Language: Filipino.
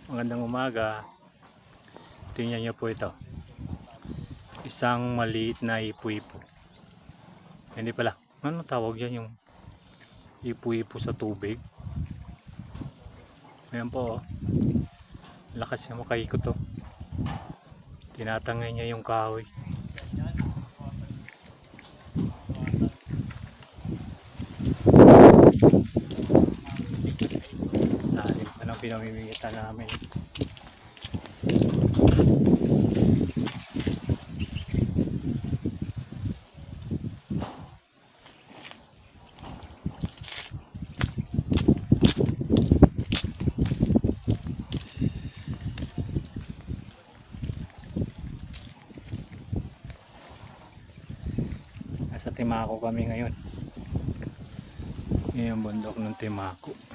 Magandang umaga. Tingnan niyo po ito. Isang maliit na ipu-ipo. Hindi pala. Ano tawag yan, yung ipu-ipo sa tubig? Ayan po. Oh. Lakas niya makaikot to. Tinatangay niya yung kahoy. Lalim pa ng pinamimigitan namin. Nasa Timako kami ngayon. Yung bundok ng Timako.